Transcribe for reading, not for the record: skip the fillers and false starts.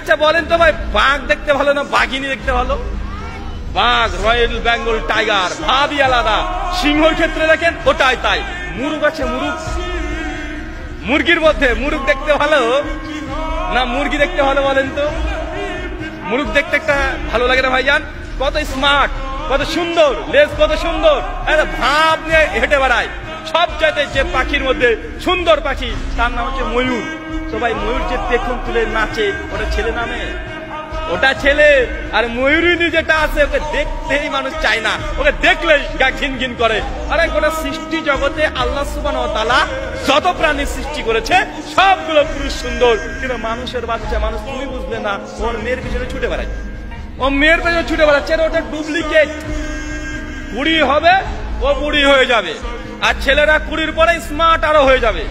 আচ্ছা বলেন তো ভাই, বাঘ দেখতে ভালো না বাঘিনী দেখতে ভালো? বাঘ, রয়্যাল বেঙ্গল টাইগার, ভাবই আলাদা। সিংহর ক্ষেত্রে দেখেন ওটাই তাই। মুরগ আছে, মুরগ, মুরগির মধ্যে মুরগ দেখতে ভালো না মুরগি দেখতে ভালো বলেন তো? মুরগ দেখতে একটা ভালো লাগে না ভাইজান? কত স্মার্ট, কত সুন্দর, লেজ কত সুন্দর, ভাব নিয়ে হেঁটে বেড়ায়। সবচাইতে যে পাখির মধ্যে সুন্দর পাখি তার নাম হচ্ছে ময়ূর। তো ভাই ময়ূর যে দেখুন তুলে নাচে, ওটা ছেলে নামে? ওটা ছেলে। আর ময়ূরিনী যেটা আছে ওকে দেখতেই মানুষ চায় না, ওকে দেখলেই গা ঘিন ঘিন করে। আরে গোটা সৃষ্টি জগতে আল্লাহ সুবহানাহু ওয়া তাআলা যত প্রাণী সৃষ্টি করেছে সবগুলো পুরুষ সুন্দর, কিন্তু মানুষের বাচ্চা মানুষ তুমি বুঝবে না, ওর মেয়ের পিছনে ছুটে বেড়ায়, ও মেয়ের পেছনে ছুটে বেড়াচ্ছে। ওটা ডুপ্লিকেট। কুড়ি হবে ও বুড়ি হয়ে যাবে, আর ছেলেরা কুড়ির পরে স্মার্ট আরো হয়ে যাবে।